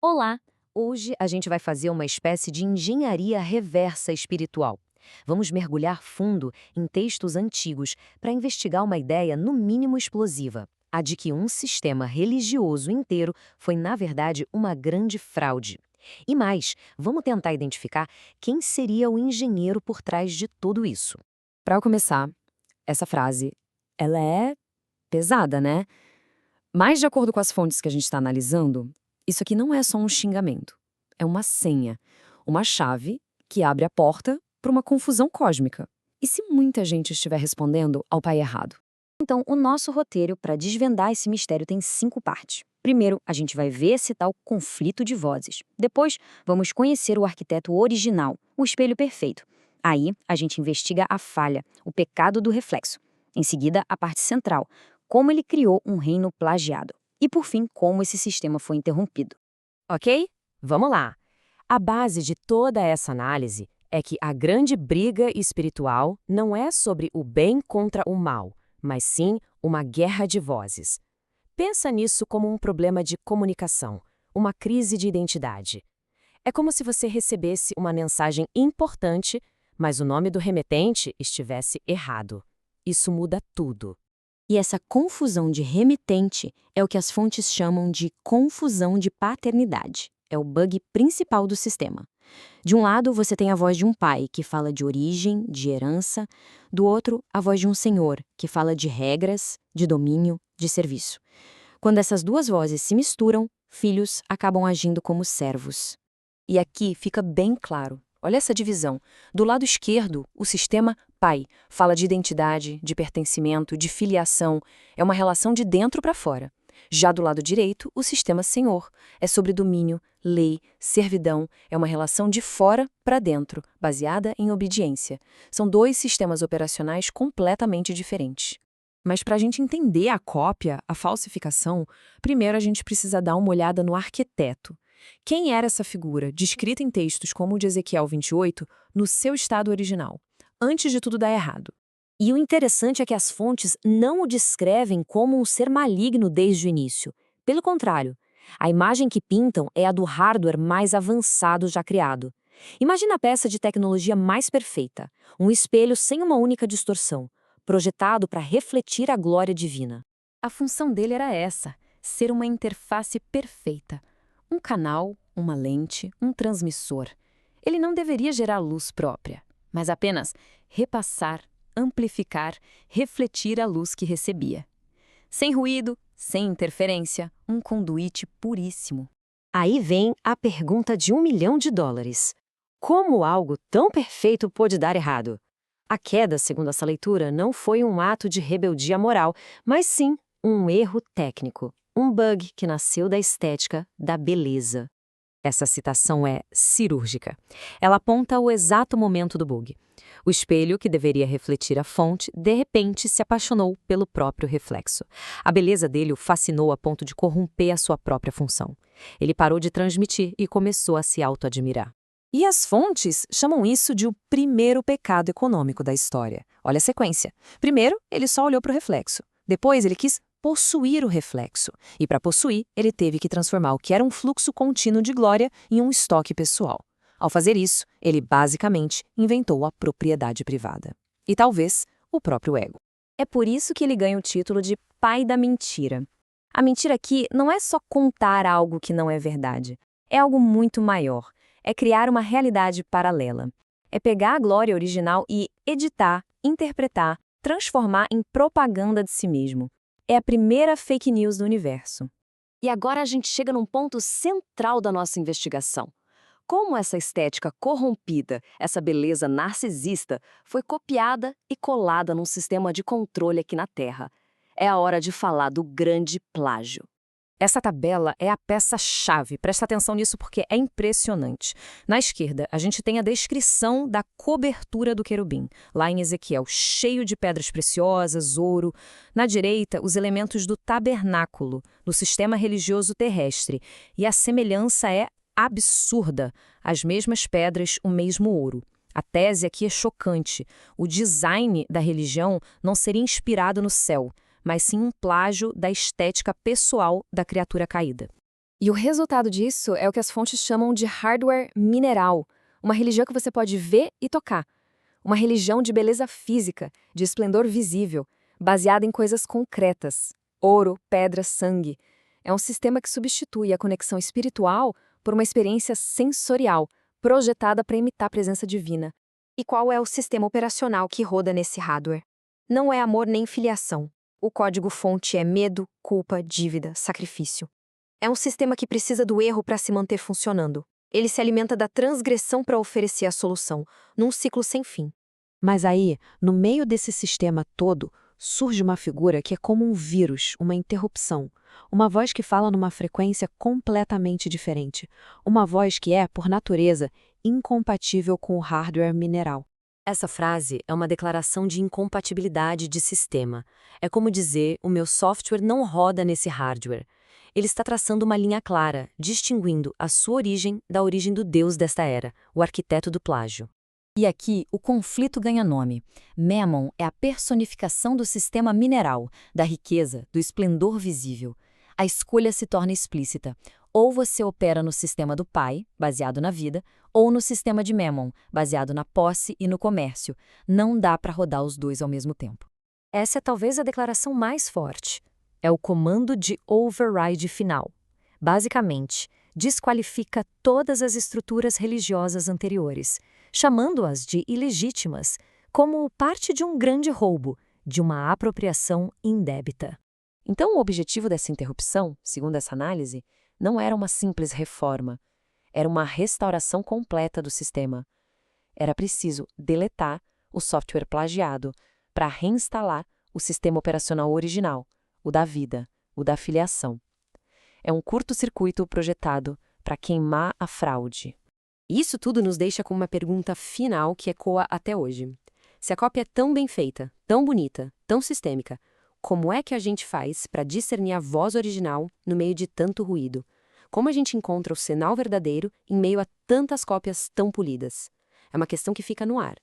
Olá! Hoje a gente vai fazer uma espécie de engenharia reversa espiritual. Vamos mergulhar fundo em textos antigos para investigar uma ideia no mínimo explosiva, a de que um sistema religioso inteiro foi, na verdade, uma grande fraude. E mais, vamos tentar identificar quem seria o engenheiro por trás de tudo isso. Para começar, essa frase, ela é pesada, né? Mas de acordo com as fontes que a gente está analisando, isso aqui não é só um xingamento. É uma senha, uma chave que abre a porta para uma confusão cósmica. E se muita gente estiver respondendo ao pai errado? Então, o nosso roteiro para desvendar esse mistério tem 5 partes. Primeiro, a gente vai ver esse tal conflito de vozes. Depois, vamos conhecer o arquiteto original, o espelho perfeito. Aí, a gente investiga a falha, o pecado do reflexo. Em seguida, a parte central, como ele criou um reino plagiado. E, por fim, como esse sistema foi interrompido. Ok? Vamos lá. A base de toda essa análise é que a grande briga espiritual não é sobre o bem contra o mal, mas sim uma guerra de vozes. Pensa nisso como um problema de comunicação, uma crise de identidade. É como se você recebesse uma mensagem importante, mas o nome do remetente estivesse errado. Isso muda tudo. E essa confusão de remetente é o que as fontes chamam de confusão de paternidade. É o bug principal do sistema. De um lado, você tem a voz de um pai, que fala de origem, de herança. Do outro, a voz de um senhor, que fala de regras, de domínio, de serviço. Quando essas duas vozes se misturam, filhos acabam agindo como servos. E aqui fica bem claro. Olha essa divisão. Do lado esquerdo, o sistema pai fala de identidade, de pertencimento, de filiação. É uma relação de dentro para fora. Já do lado direito, o sistema senhor é sobre domínio, lei, servidão. É uma relação de fora para dentro, baseada em obediência. São dois sistemas operacionais completamente diferentes. Mas para a gente entender a cópia, a falsificação, primeiro a gente precisa dar uma olhada no arquiteto. Quem era essa figura, descrita em textos como o de Ezequiel 28, no seu estado original, antes de tudo dar errado? E o interessante é que as fontes não o descrevem como um ser maligno desde o início. Pelo contrário, a imagem que pintam é a do hardware mais avançado já criado. Imagina a peça de tecnologia mais perfeita, um espelho sem uma única distorção, projetado para refletir a glória divina. A função dele era essa, ser uma interface perfeita. Um canal, uma lente, um transmissor. Ele não deveria gerar luz própria, mas apenas repassar, amplificar, refletir a luz que recebia. Sem ruído, sem interferência, um conduíte puríssimo. Aí vem a pergunta de $1 milhão. Como algo tão perfeito pôde dar errado? A queda, segundo essa leitura, não foi um ato de rebeldia moral, mas sim um erro técnico, um bug que nasceu da estética da beleza. Essa citação é cirúrgica. Ela aponta o exato momento do bug. O espelho, que deveria refletir a fonte, de repente se apaixonou pelo próprio reflexo. A beleza dele o fascinou a ponto de corromper a sua própria função. Ele parou de transmitir e começou a se auto-admirar. E as fontes chamam isso de o primeiro pecado econômico da história. Olha a sequência. Primeiro, ele só olhou para o reflexo. Depois, ele quis possuir o reflexo. E para possuir, ele teve que transformar o que era um fluxo contínuo de glória em um estoque pessoal. Ao fazer isso, ele basicamente inventou a propriedade privada. E talvez o próprio ego. É por isso que ele ganha o título de pai da mentira. A mentira aqui não é só contar algo que não é verdade. É algo muito maior. É criar uma realidade paralela. É pegar a glória original e editar, interpretar, transformar em propaganda de si mesmo. É a primeira fake news do universo. E agora a gente chega num ponto central da nossa investigação. Como essa estética corrompida, essa beleza narcisista, foi copiada e colada num sistema de controle aqui na Terra. É a hora de falar do grande plágio. Essa tabela é a peça-chave. Presta atenção nisso porque é impressionante. Na esquerda, a gente tem a descrição da cobertura do querubim, lá em Ezequiel, cheio de pedras preciosas, ouro. Na direita, os elementos do tabernáculo, no sistema religioso terrestre. E a semelhança é absurda. As mesmas pedras, o mesmo ouro. A tese aqui é chocante. O design da religião não seria inspirado no céu, mas sim um plágio da estética pessoal da criatura caída. E o resultado disso é o que as fontes chamam de hardware mineral, uma religião que você pode ver e tocar. Uma religião de beleza física, de esplendor visível, baseada em coisas concretas: ouro, pedra, sangue. É um sistema que substitui a conexão espiritual por uma experiência sensorial, projetada para imitar a presença divina. E qual é o sistema operacional que roda nesse hardware? Não é amor nem filiação. O código-fonte é medo, culpa, dívida, sacrifício. É um sistema que precisa do erro para se manter funcionando. Ele se alimenta da transgressão para oferecer a solução, num ciclo sem fim. Mas aí, no meio desse sistema todo, surge uma figura que é como um vírus, uma interrupção. Uma voz que fala numa frequência completamente diferente. Uma voz que é, por natureza, incompatível com o hardware mineral. Essa frase é uma declaração de incompatibilidade de sistema. É como dizer, o meu software não roda nesse hardware. Ele está traçando uma linha clara, distinguindo a sua origem da origem do Deus desta era, o arquiteto do plágio. E aqui o conflito ganha nome. Mammon é a personificação do sistema mineral, da riqueza, do esplendor visível. A escolha se torna explícita. Ou você opera no sistema do pai, baseado na vida, ou no sistema de Mammon, baseado na posse e no comércio. Não dá para rodar os dois ao mesmo tempo. Essa é talvez a declaração mais forte. É o comando de override final. Basicamente, desqualifica todas as estruturas religiosas anteriores, chamando-as de ilegítimas, como parte de um grande roubo, de uma apropriação indébita. Então, o objetivo dessa interrupção, segundo essa análise, não era uma simples reforma, era uma restauração completa do sistema. Era preciso deletar o software plagiado para reinstalar o sistema operacional original, o da vida, o da filiação. É um curto-circuito projetado para queimar a fraude. Isso tudo nos deixa com uma pergunta final que ecoa até hoje. Se a cópia é tão bem feita, tão bonita, tão sistêmica, como é que a gente faz para discernir a voz original no meio de tanto ruído? Como a gente encontra o sinal verdadeiro em meio a tantas cópias tão polidas? É uma questão que fica no ar.